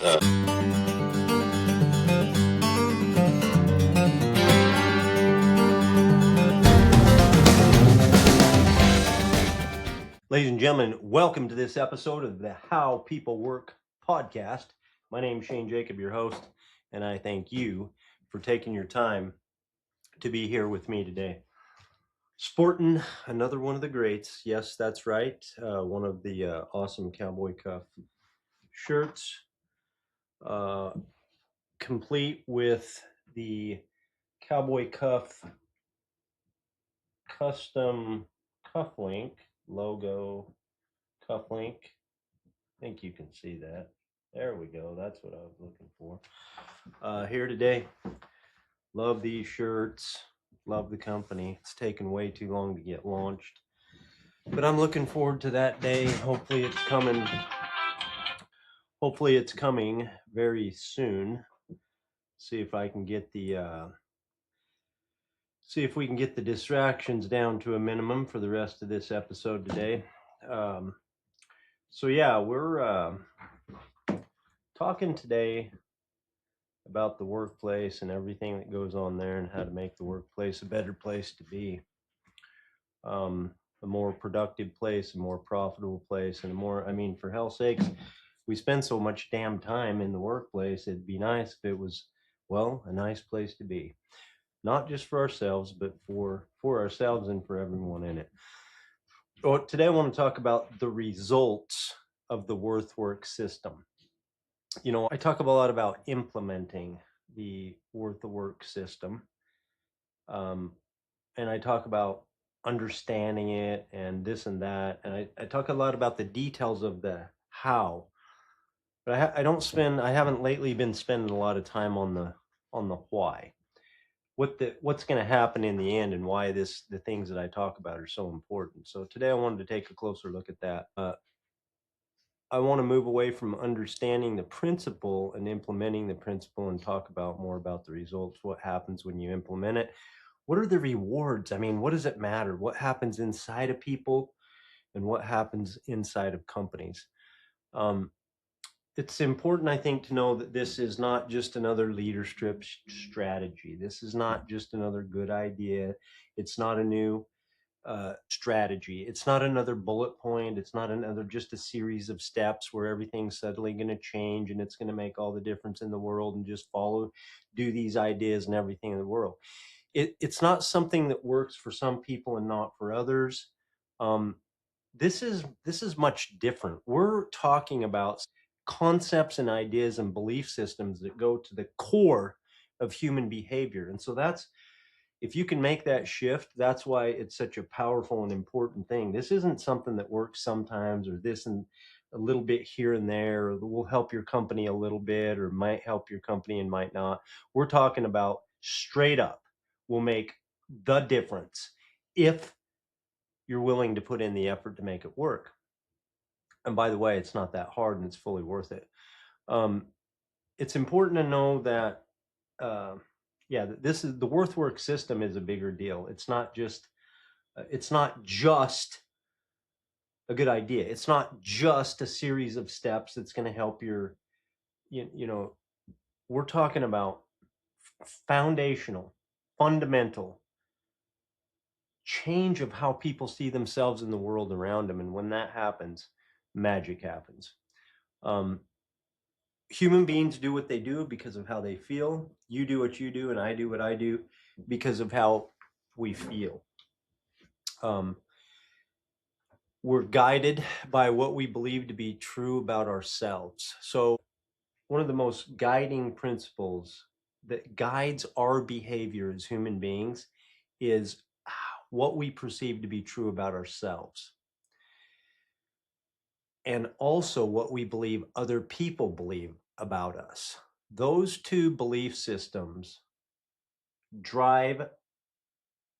Ladies and gentlemen, welcome to this episode of the How People Work podcast. My name is Shane Jacob, your host, and I thank you for taking your time to be here with me today. Sporting another one of the greats. Yes, that's right. One of the awesome Cowboy Cuff shirts, complete with the Cowboy Cuff custom cufflink logo cufflink. I think you can see that. There we go. That's what I was looking for. Here today. Love these shirts. Love the company. It's taken way too long to get launched, but I'm looking forward to that day. Hopefully it's coming. Hopefully it's coming very soon. See if I can get the see if we can get the distractions down to a minimum for the rest of this episode today. So yeah, we're talking today about the workplace and everything that goes on there and how to make the workplace a better place to be. A more productive place, a more profitable place, and for hell's sakes, we spend so much damn time in the workplace. It'd be nice if it was, well, a nice place to be. Not just for ourselves, but for ourselves and for everyone in it. So today I want to talk about the results of the WorthWork system. You know, I talk a lot about implementing the WorthWork system. And I talk about understanding it and this and that. And I talk a lot about the details of the how. But I haven't lately been spending a lot of time on the why. What's going to happen in the end and why the things that I talk about are so important. So today I wanted to take a closer look at that. I want to move away from understanding the principle and implementing the principle and talk about more about the results. What happens when you implement it? What are the rewards? I mean, what does it matter? What happens inside of people and what happens inside of companies? It's important, I think, to know that this is not just another leadership strategy. This is not just another good idea. It's not a new strategy. It's not another bullet point. It's not another just a series of steps where everything's suddenly going to change and it's going to make all the difference in the world and just do these ideas and everything in the world. It's not something that works for some people and not for others. This is much different. We're talking about concepts and ideas and belief systems that go to the core of human behavior. And so if you can make that shift, that's why it's such a powerful and important thing. This isn't something that works sometimes or this and a little bit here and there, or will help your company a little bit or might help your company and might not. We're talking about straight up will make the difference if you're willing to put in the effort to make it work. And by the way, it's not that hard and it's fully worth it. It's important to know that, this is the WorthWork system is a bigger deal. It's not just a good idea. It's not just a series of steps that's going to help we're talking about foundational, fundamental change of how people see themselves in the world around them. And when that happens, magic happens. Human beings do what they do because of how they feel. You do what you do, and I do what I do because of how we feel. We're guided by what we believe to be true about ourselves. So one of the most guiding principles that guides our behavior as human beings is what we perceive to be true about ourselves. And also what we believe other people believe about us. Those two belief systems drive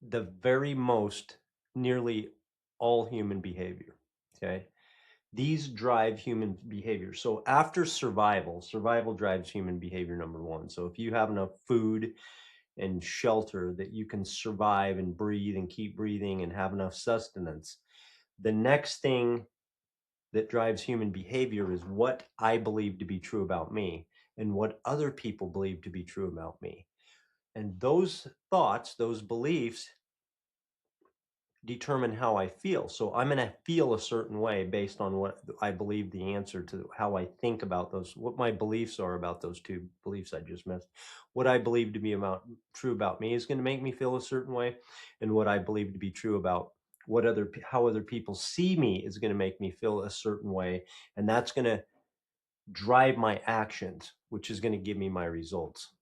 the very most nearly all human behavior. Okay. These drive human behavior. So after survival drives human behavior, number one. So if you have enough food and shelter that you can survive and breathe and keep breathing and have enough sustenance, the next thing that drives human behavior is what I believe to be true about me and what other people believe to be true about me. And those thoughts, those beliefs determine how I feel. So I'm going to feel a certain way based on what I believe the answer to how I think about those, what my beliefs are about those two beliefs I just mentioned. What I believe to be true about me is going to make me feel a certain way, and what I believe to be true about how other people see me is going to make me feel a certain way, and that's going to drive my actions, which is going to give me my results.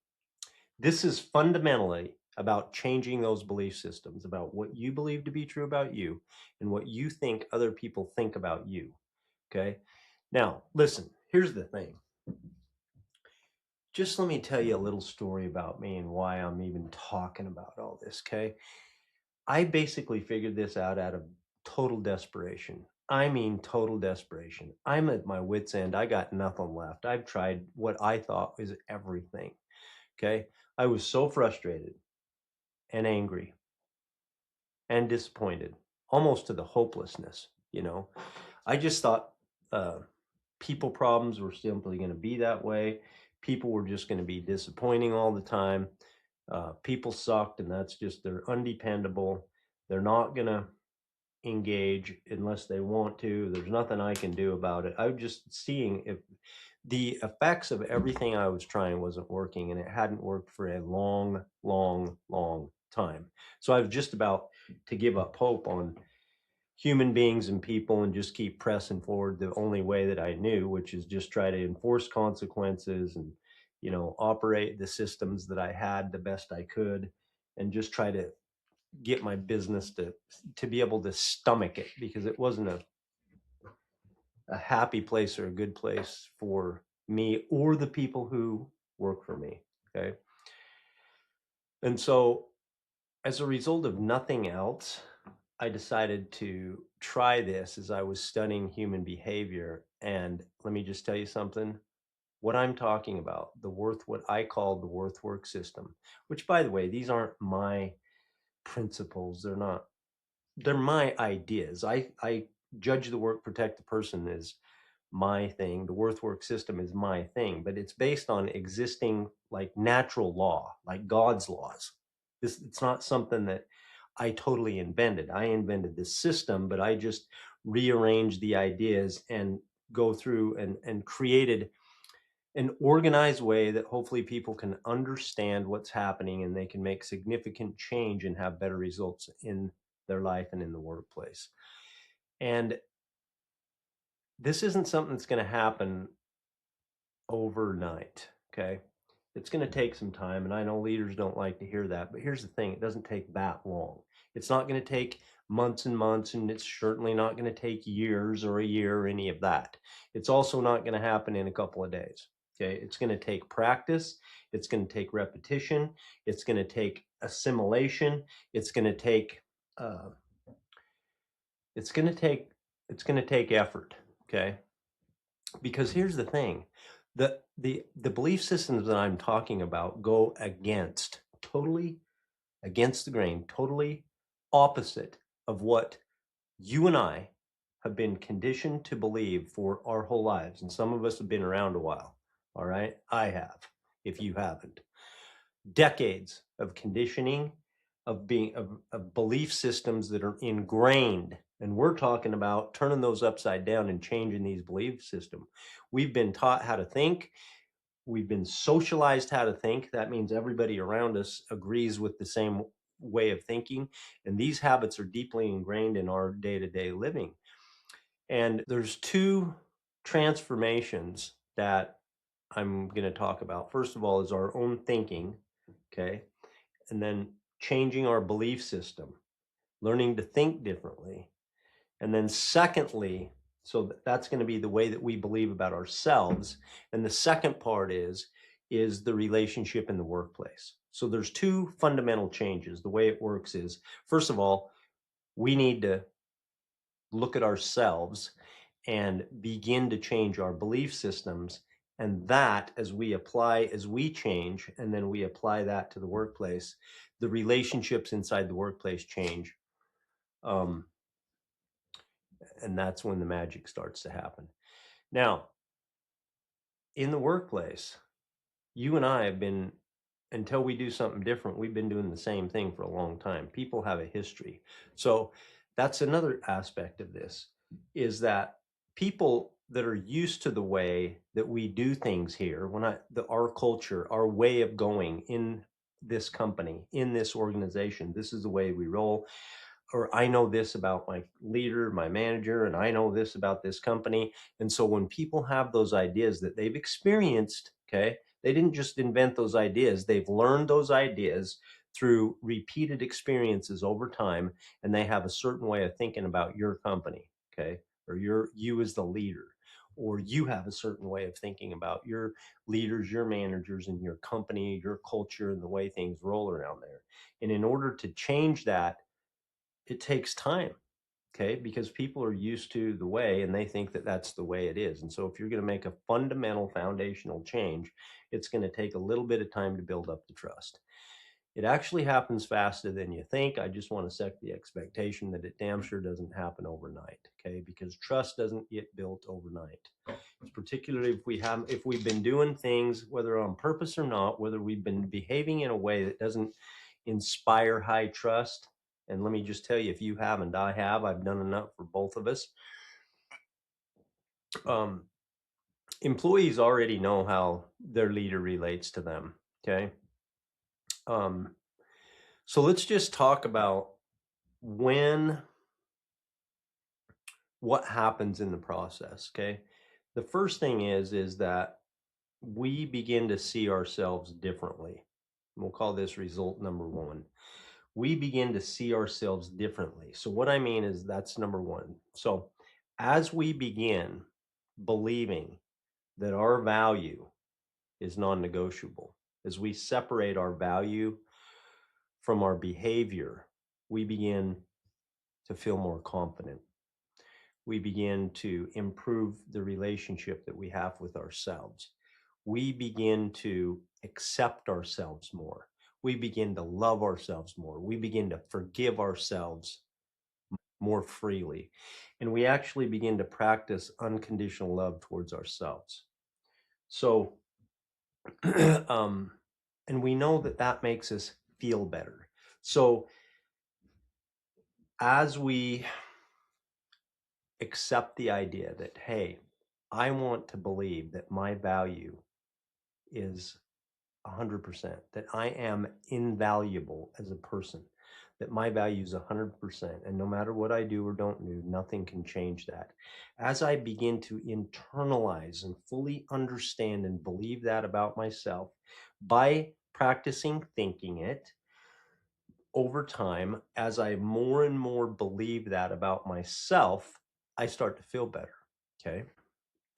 This is fundamentally about changing those belief systems about what you believe to be true about you and what you think other people think about you. Okay. Now, listen, here's the thing. Just let me tell you a little story about me and why I'm even talking about all this. Okay. I basically figured this out of total desperation. I mean, total desperation. I'm at my wit's end. I got nothing left. I've tried what I thought was everything. Okay. I was so frustrated and angry and disappointed, almost to the hopelessness. I just thought uh, people problems were simply going to be that way. People were just going to be disappointing all the time. People sucked, and they're undependable. They're not going to engage unless they want to. There's nothing I can do about it. I'm just seeing if the effects of everything I was trying wasn't working, and it hadn't worked for a long, long, long time. So I was just about to give up hope on human beings and people and just keep pressing forward the only way that I knew, which is just try to enforce consequences and, operate the systems that I had the best I could, and just try to get my business to be able to stomach it, because it wasn't a happy place or a good place for me or the people who work for me. Okay. And so as a result of nothing else, I decided to try this as I was studying human behavior. And let me just tell you something. What I'm talking about, what I call the worth work system, which, by the way, these aren't my principles. They're my ideas. I judge the work, protect the person is my thing. The worth work system is my thing, but it's based on existing like natural law, like God's laws. It's not something that I totally invented. I invented this system, but I just rearranged the ideas and go through and created an organized way that hopefully people can understand what's happening and they can make significant change and have better results in their life and in the workplace. And this isn't something that's going to happen overnight. Okay. It's going to take some time. And I know leaders don't like to hear that, but here's the thing. It doesn't take that long. It's not going to take months and months, and it's certainly not going to take years or a year or any of that. It's also not going to happen in a couple of days. Okay. It's going to take practice. It's going to take repetition. It's going to take assimilation. It's going to take, uh, it's going to take, it's going to take effort. Okay. Because here's the thing, the belief systems that I'm talking about go totally against the grain, totally opposite of what you and I have been conditioned to believe for our whole lives. And some of us have been around a while. All right. I have, if you haven't. Decades of conditioning, of belief systems that are ingrained, and we're talking about turning those upside down and changing these belief systems. We've been taught how to think. We've been socialized how to think. That means everybody around us agrees with the same way of thinking, and these habits are deeply ingrained in our day-to-day living. And there's two transformations that I'm going to talk about. First of all is our own thinking. Okay. And then changing our belief system, learning to think differently. And then secondly, so that's going to be the way that we believe about ourselves. And the second part is the relationship in the workplace. So there's two fundamental changes. The way it works is, first of all, we need to look at ourselves and begin to change our belief systems. And that, as we change, and then we apply that to the workplace, the relationships inside the workplace change. Um, And that's when the magic starts to happen. Now, in the workplace, you and I have been, until we do something different, we've been doing the same thing for a long time. People have a history. So that's another aspect of this, is that people that are used to the way that we do things here, our culture, our way of going in this company, in this organization, this is the way we roll. Or I know this about my leader, my manager, and I know this about this company. And so when people have those ideas that they've experienced, okay, they didn't just invent those ideas, they've learned those ideas through repeated experiences over time, and they have a certain way of thinking about your company, okay, or you as the leader, or you have a certain way of thinking about your leaders, your managers, and your company, your culture, and the way things roll around there. And in order to change that, it takes time, okay, because people are used to the way and they think that that's the way it is. And so if you're going to make a fundamental foundational change, it's going to take a little bit of time to build up the trust. It actually happens faster than you think. I just want to set the expectation that it damn sure doesn't happen overnight, okay, because trust doesn't get built overnight. It's particularly if we've been doing things, whether on purpose or not, whether we've been behaving in a way that doesn't inspire high trust. And let me just tell you, if you haven't, I have. I've done enough for both of us. Um, Employees already know how their leader relates to them. Okay. Um, so let's just talk about what happens in the process. Okay. The first thing is that we begin to see ourselves differently. We'll call this result number one. We begin to see ourselves differently. So what I mean is that's number one. So as we begin believing that our value is non-negotiable, as we separate our value from our behavior, we begin to feel more confident. We begin to improve the relationship that we have with ourselves. We begin to accept ourselves more. We begin to love ourselves more. We begin to forgive ourselves more freely. And we actually begin to practice unconditional love towards ourselves. So, and we know that that makes us feel better. So, as we accept the idea that, hey, I want to believe that my value is 100%, that I am invaluable as a person, that my value is 100%. And no matter what I do or don't do, nothing can change that. As I begin to internalize and fully understand and believe that about myself by practicing thinking it over time, as I more and more believe that about myself, I start to feel better. Okay.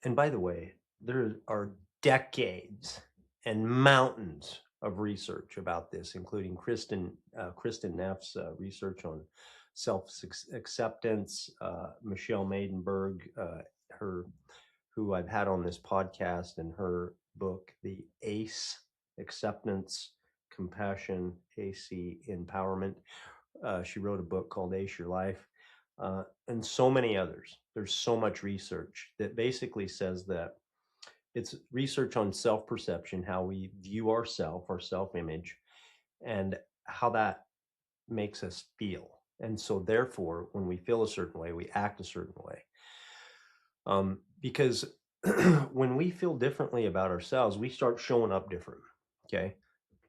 And by the way, there are decades and mountains of research about this, including Kristen Neff's research on self-acceptance, Michelle Maidenberg, her who I've had on this podcast, and her book, The ACE, Acceptance, Compassion, AC, Empowerment. She wrote a book called Ace Your Life, and so many others. There's so much research that basically says that it's research on self-perception, how we view ourself, our self-image, and how that makes us feel. And so therefore, when we feel a certain way, we act a certain way. Because when we feel differently about ourselves, we start showing up different. Okay.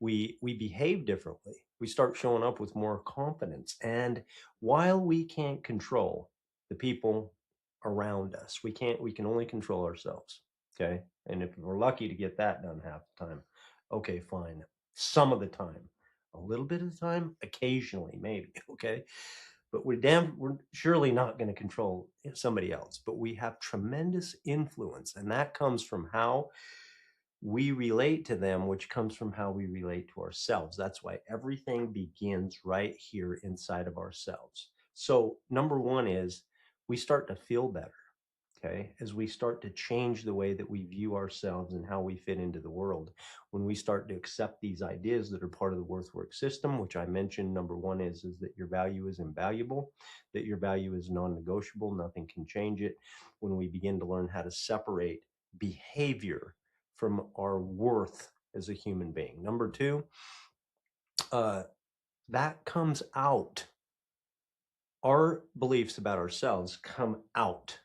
We behave differently. We start showing up with more confidence. And while we can't control the people around us, we can only control ourselves. Okay. And if we're lucky to get that done half the time, okay, fine. Some of the time, a little bit of the time, occasionally, maybe. Okay. But we're surely not going to control somebody else. But we have tremendous influence, and that comes from how we relate to them, which comes from how we relate to ourselves. That's why everything begins right here inside of ourselves. So number one is we start to feel better. Okay, as we start to change the way that we view ourselves and how we fit into the world, when we start to accept these ideas that are part of the worth work system, which I mentioned, number one is that your value is invaluable, that your value is non-negotiable, nothing can change it. When we begin to learn how to separate behavior from our worth as a human being. Number two, that comes out. Our beliefs about ourselves come out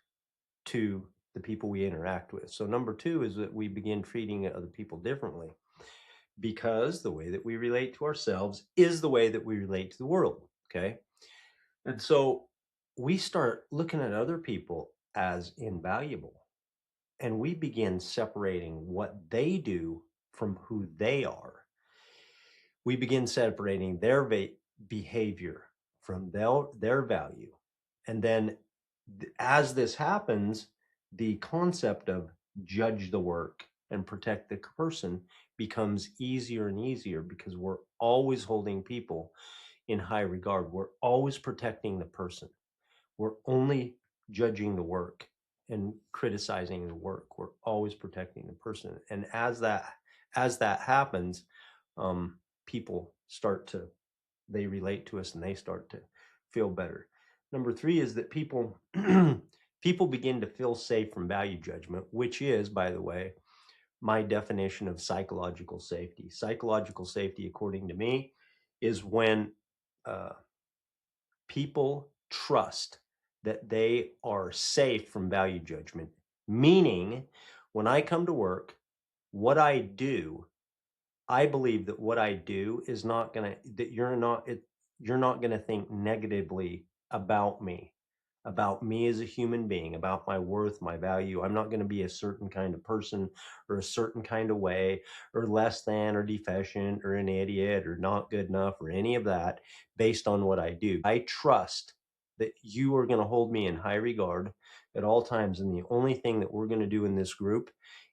to the people we interact with. So number two is that we begin treating other people differently, because the way that we relate to ourselves is the way that we relate to the world. Okay. And so we start looking at other people as invaluable, and we begin separating what they do from who they are. We begin separating their behavior from their value. And then as this happens, the concept of judge the work and protect the person becomes easier and easier, because we're always holding people in high regard. We're always protecting the person. We're only judging the work and criticizing the work. We're always protecting the person. And as that happens, people they relate to us and they start to feel better. Number three is that people people begin to feel safe from value judgment, which is, by the way, my definition of psychological safety. Psychological safety, according to me, is when people trust that they are safe from value judgment. Meaning, when I come to work, what I do, I believe that what I do is not gonna that you're not gonna think negatively about me as a human being, about my worth, my value. I'm not gonna be a certain kind of person or a certain kind of way, or less than or deficient or an idiot or not good enough or any of that based on what I do. I trust that you are gonna hold me in high regard at all times, and the only thing that we're gonna do in this group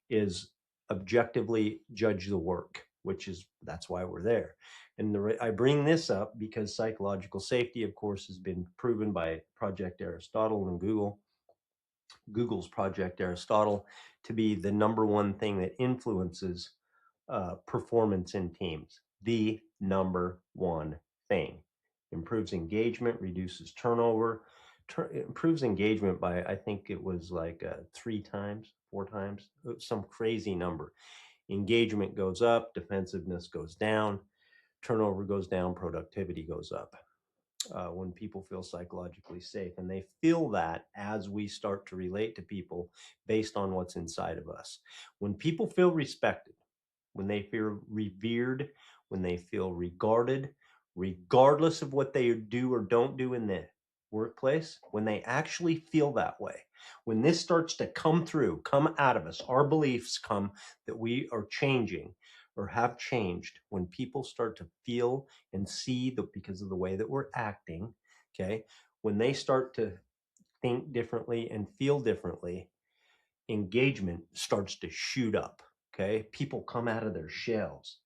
is objectively judge the work, that's why we're there. And I bring this up because psychological safety, of course, has been proven by Project Aristotle and Google's Project Aristotle to be the number one thing that influences performance in teams. The number one thing. Improves engagement, reduces turnover, improves engagement by, I think it was like 3 times, 4 times, some crazy number. Engagement goes up, defensiveness goes down, turnover goes down, productivity goes up. When people feel psychologically safe, and they feel that as we start to relate to people based on what's inside of us. When people feel respected, when they feel revered, when they feel regarded, regardless of what they do or don't do in the workplace, when they actually feel that way, when this starts to come out of us, our beliefs come that we are changing or have changed, when people start to feel and see that because of the way that we're acting, okay, when they start to think differently and feel differently, engagement starts to shoot up. Okay, people come out of their shells.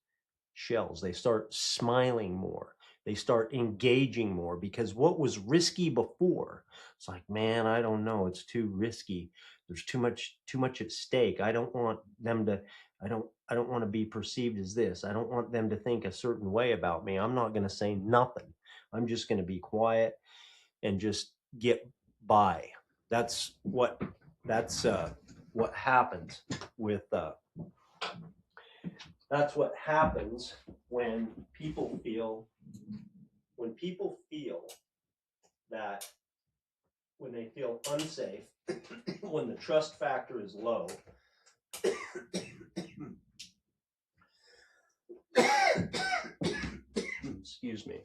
They start smiling more. They start engaging more, because what was risky before, it's like, man, I don't know, it's too risky. There's too much at stake. I don't want them to. I don't want to be perceived as this. I don't want them to think a certain way about me. I'm not going to say nothing. I'm just going to be quiet and just get by. That's what happens with that's what happens when people feel that, when they feel unsafe, when the trust factor is low. Excuse me.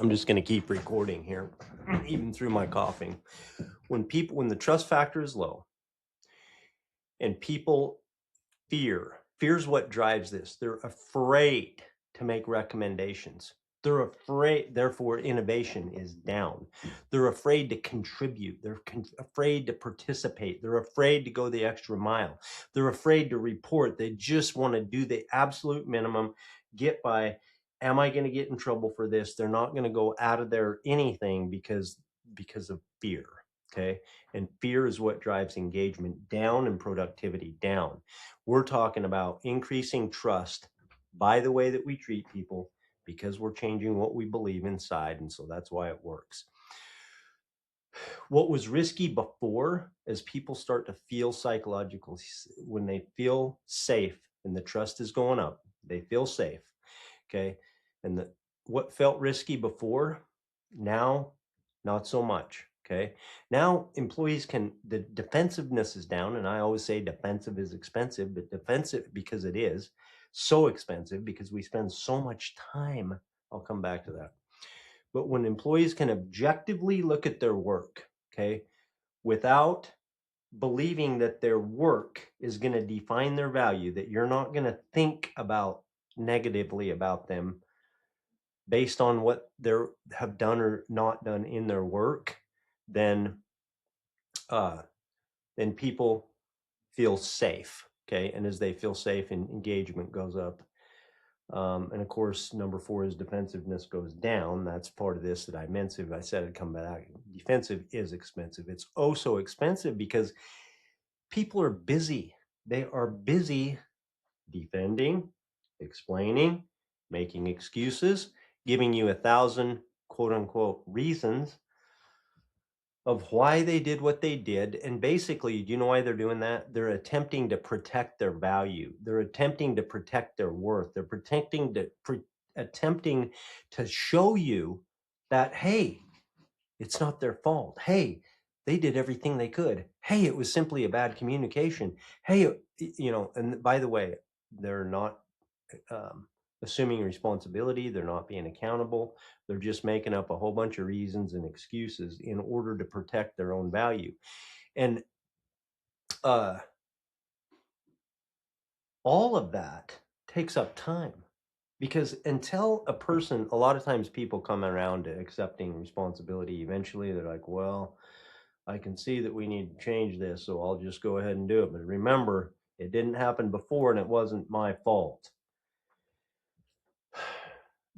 I'm just going to keep recording here, even through my coughing. When the trust factor is low and people fear's what drives this. They're afraid to make recommendations. They're afraid, therefore innovation is down. They're afraid to contribute. They're afraid to participate. They're afraid to go the extra mile. They're afraid to report. They just want to do the absolute minimum, get by. Am I going to get in trouble for this? They're not going to go out of their anything because of fear. Okay. And fear is what drives engagement down and productivity down. We're talking about increasing trust by the way that we treat people because we're changing what we believe inside. And so that's why it works. What was risky before, as people start to feel psychological, when they feel safe and the trust is going up, they feel safe. Okay. And what felt risky before, now, not so much. Okay. Now employees the defensiveness is down. And I always say defensive is expensive, but defensive because it is so expensive because we spend so much time. I'll come back to that. But when employees can objectively look at their work, okay, without believing that their work is going to define their value, that you're not going to think about negatively about them based on what they have done or not done in their work, then uh, then people feel safe. Okay, and as they feel safe, and engagement goes up. And of course, number 4 is defensiveness goes down. That's part of this that I mentioned. I said I'd come back. Defensive is expensive. It's oh so expensive because people are busy. They are busy defending, explaining, making excuses, giving you 1,000 quote unquote reasons of why they did what they did. And basically, do you know why they're doing that? They're attempting to protect their value. They're attempting to protect their worth. They're attempting to show you that, hey, it's not their fault. Hey, they did everything they could. Hey, it was simply a bad communication. Hey, and by the way, they're not assuming responsibility. They're not being accountable. They're just making up a whole bunch of reasons and excuses in order to protect their own value. And all of that takes up time because until a person, a lot of times people come around to accepting responsibility. Eventually they're like, well, I can see that we need to change this, so I'll just go ahead and do it. But remember, it didn't happen before and it wasn't my fault.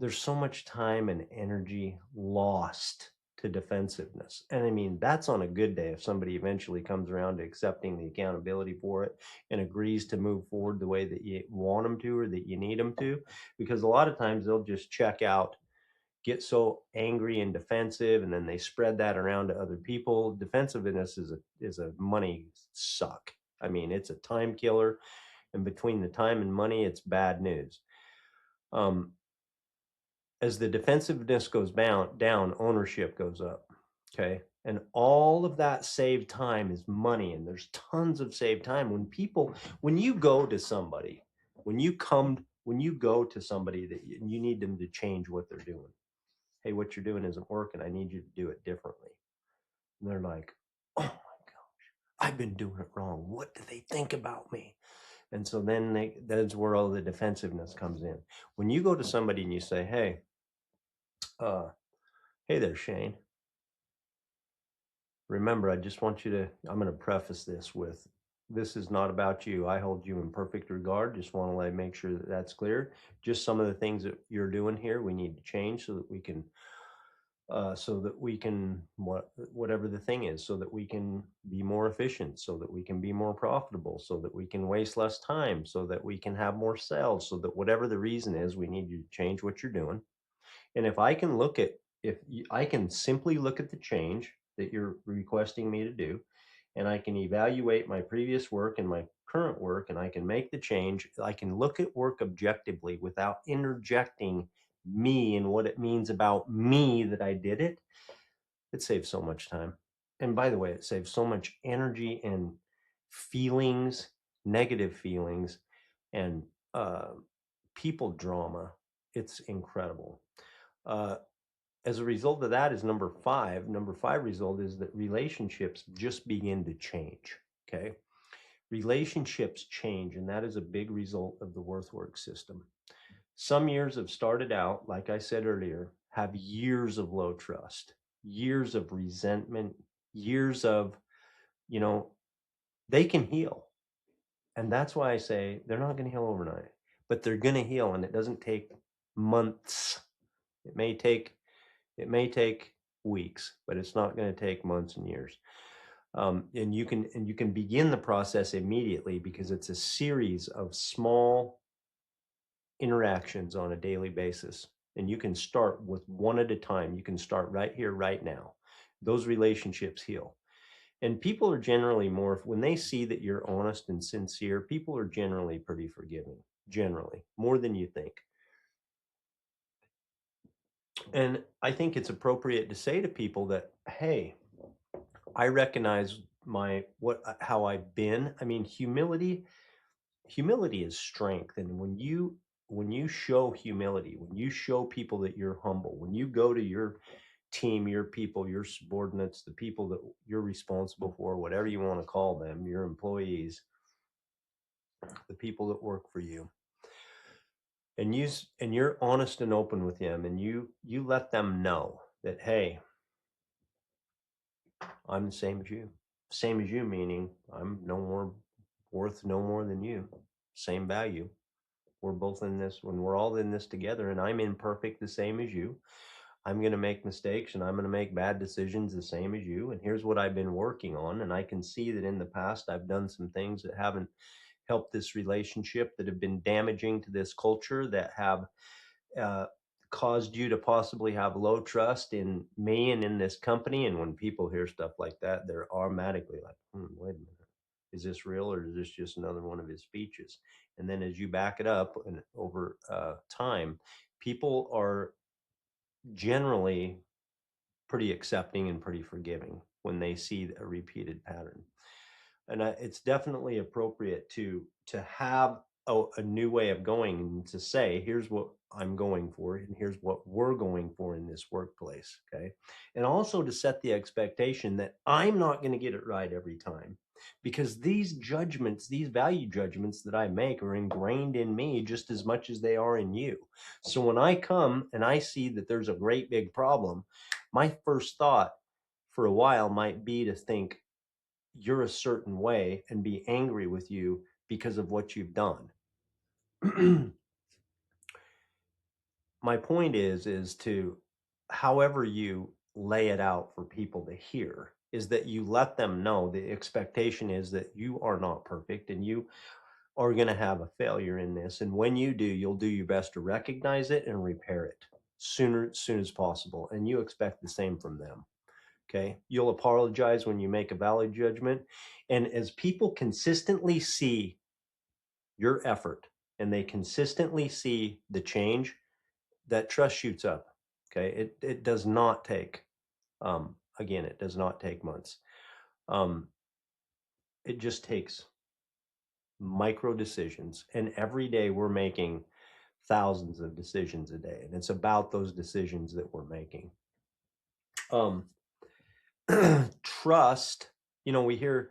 There's so much time and energy lost to defensiveness. And I mean, that's on a good day if somebody eventually comes around to accepting the accountability for it and agrees to move forward the way that you want them to or that you need them to. Because a lot of times they'll just check out, get so angry and defensive, and then they spread that around to other people. Defensiveness is a money suck. I mean, it's a time killer, and between the time and money, it's bad news. As the defensiveness goes down, ownership goes up. Okay. And all of that saved time is money. And there's tons of saved time when you go to somebody, when you go to somebody that you need them to change what they're doing. Hey, what you're doing isn't working. I need you to do it differently. And they're like, oh my gosh, I've been doing it wrong. What do they think about me? And so then that's where all the defensiveness comes in. When you go to somebody and you say, hey there, Shane. Remember, I just want you to, I'm going to preface this with, this is not about you. I hold you in perfect regard. Just want to make sure that that's clear. Just some of the things that you're doing here, we need to change so that we can, whatever the thing is, so that we can be more efficient, so that we can be more profitable, so that we can waste less time, so that we can have more sales, so that whatever the reason is, we need you to change what you're doing. And I can simply look at the change that you're requesting me to do, and I can evaluate my previous work and my current work, and I can make the change. I can look at work objectively without interjecting me and what it means about me that I did it. It saves so much time. And by the way, it saves so much energy and feelings, negative feelings, and people drama. It's incredible. Uh, as a result of that is number 5. Number 5 result is that relationships just begin to change. Okay. Relationships change, and that is a big result of the WorthWorks system. Some years have started out, like I said earlier, have years of low trust, years of resentment, years of, they can heal. And that's why I say they're not going to heal overnight, but they're going to heal. And it doesn't take months. It may take weeks, but it's not going to take months and years. And you can begin the process immediately because it's a series of small interactions on a daily basis. And you can start with one at a time. You can start right here, right now. Those relationships heal. And people are generally more, when they see that you're honest and sincere, people are generally pretty forgiving, generally, more than you think. And I think it's appropriate to say to people that, hey, I recognize how I've been. I mean, humility is strength. And when you show humility, when you show people that you're humble, when you go to your team, your people, your subordinates, the people that you're responsible for, whatever you want to call them, your employees, the people that work for you, and you're honest and open with them, and you let them know that, hey, I'm the same as you, meaning I'm no more worth no more than you, same value. We're both in this, when we're all in this together, and I'm imperfect the same as you. I'm going to make mistakes and I'm going to make bad decisions the same as you. And here's what I've been working on. And I can see that in the past, I've done some things that haven't helped this relationship, that have been damaging to this culture, that have uh, caused you to possibly have low trust in me and in this company. And when people hear stuff like that, they're automatically like, wait a minute. Is this real, or is this just another one of his speeches? And then as you back it up and over time, people are generally pretty accepting and pretty forgiving when they see a repeated pattern. And it's definitely appropriate to have a new way of going, and to say, here's what I'm going for and here's what we're going for in this workplace. Okay. And also to set the expectation that I'm not going to get it right every time, because these judgments, these value judgments that I make, are ingrained in me just as much as they are in you. So when I come and I see that there's a great big problem, my first thought for a while might be to think you're a certain way and be angry with you because of what you've done. My point is to, however you lay it out for people to hear, is that you let them know the expectation is that you are not perfect and you are going to have a failure in this. And when you do, you'll do your best to recognize it and repair it soon as possible. And you expect the same from them. Okay. You'll apologize when you make a valid judgment. And as people consistently see your effort and they consistently see the change, that trust shoots up. Okay. It does not take, again, it does not take months. Um, it just takes micro decisions. And every day we're making thousands of decisions a day. And it's about those decisions that we're making. Um, trust, we hear,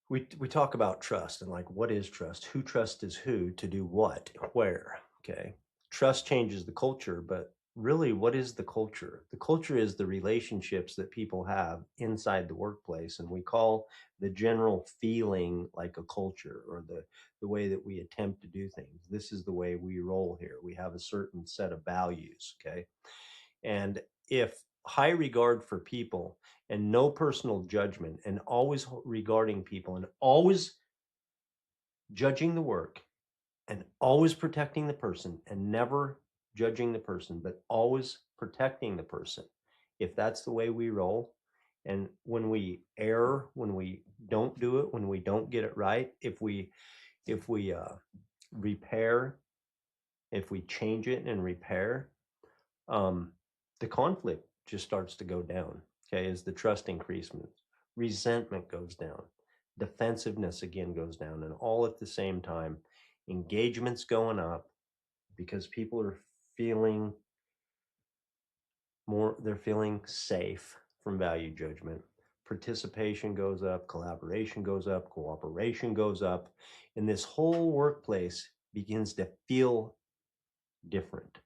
we talk about trust and like, what is trust? Who trusts who to do what, where? Okay. Trust changes the culture, but really, what is the culture? The culture is the relationships that people have inside the workplace, and we call the general feeling like a culture, or the way that we attempt to do things. This is the way we roll here. We have a certain set of values. Okay. And if high regard for people and no personal judgment, and always regarding people and always judging the work and always protecting the person and never judging the person, but always protecting the person, if that's the way we roll, and when we err, when we don't do it, when we don't get it right, if we repair, if we change it and repair, um, the conflict just starts to go down. Okay, as the trust increases, resentment goes down, defensiveness again goes down, and all at the same time, engagement's going up because people are feeling they're feeling safe from value judgment. Participation goes up, collaboration goes up, cooperation goes up, and this whole workplace begins to feel different.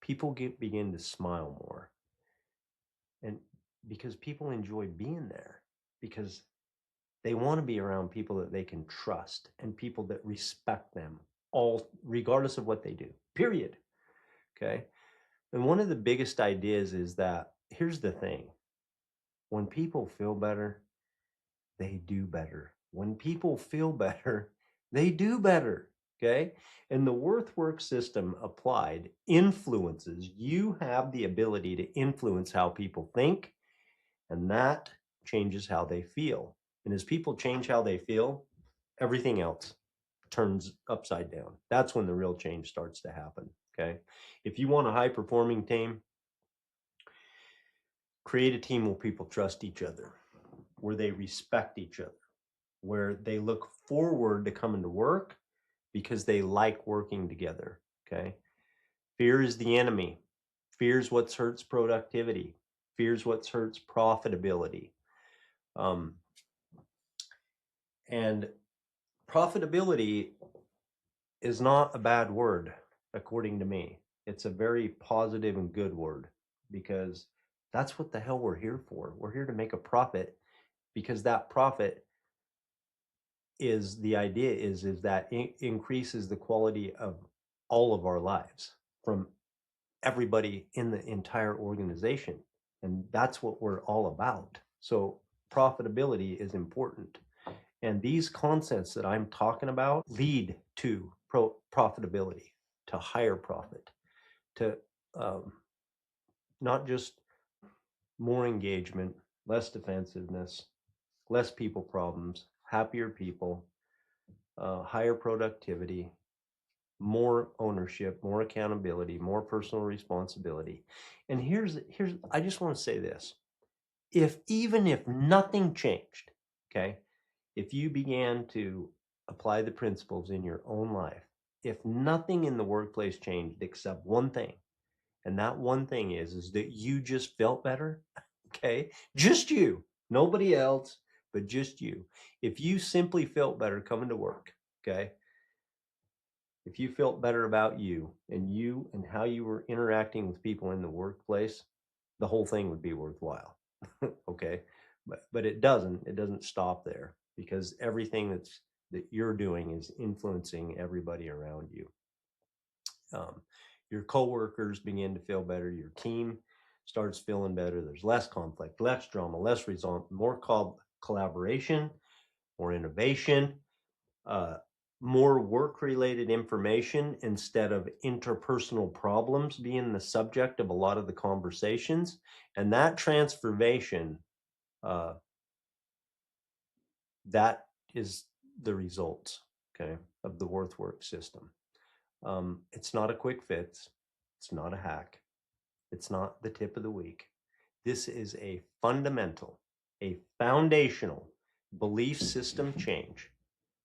People begin to smile more. And because people enjoy being there, because they want to be around people that they can trust and people that respect them, all regardless of what they do, period. Okay. And one of the biggest ideas is that, here's the thing: When people feel better, they do better. When people feel better, they do better. Okay. And the work system applied influences. You have the ability to influence how people think, and that changes how they feel. And as people change how they feel, everything else turns upside down. That's when the real change starts to happen. Okay. If you want a high performing team, create a team where people trust each other, where they respect each other, where they look forward to coming to work because they like working together. Okay. Fear is the enemy. Fear is what hurts productivity. Fear is what hurts profitability. Um, and profitability is not a bad word, according to me. It's a very positive and good word because that's what the hell we're here for. We're here to make a profit because that profit is the idea is that it increases the quality of all of our lives from everybody in the entire organization. And that's what we're all about. So profitability is important. And these concepts that I'm talking about lead to profitability, to higher profit, to um, not just more engagement, less defensiveness, less people problems, happier people, higher productivity, more ownership, more accountability, more personal responsibility. And here's I just want to say this. Even if nothing changed, okay? If you began to apply the principles in your own life, if nothing in the workplace changed except one thing, and that one thing is that you just felt better, okay? Just you, nobody else, but just you. If you simply felt better coming to work, okay? If you felt better about you and how you were interacting with people in the workplace, the whole thing would be worthwhile. Okay. But it doesn't stop there because everything that you're doing is influencing everybody around you. Um, your coworkers begin to feel better. Your team starts feeling better. There's less conflict, less drama, less result, more collaboration, more innovation, uh, more work-related information instead of interpersonal problems being the subject of a lot of the conversations. And that transformation, uh, that is the results, okay, of the work system. It's not a quick fix. It's not a hack. It's not the tip of the week. This is a fundamental, a foundational belief system change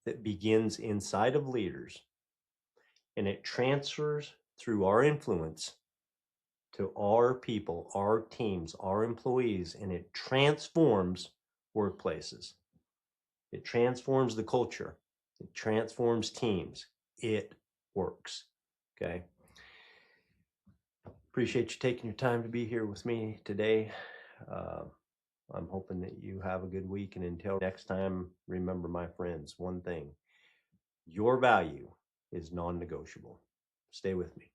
that begins inside of leaders, and it transfers through our influence to our people, our teams, our employees, and it transforms workplaces. It transforms the culture. It transforms teams. It works. Okay. Appreciate you taking your time to be here with me today. Uh, I'm hoping that you have a good week. And until next time, remember, my friends, one thing: your value is non negotiable. Stay with me.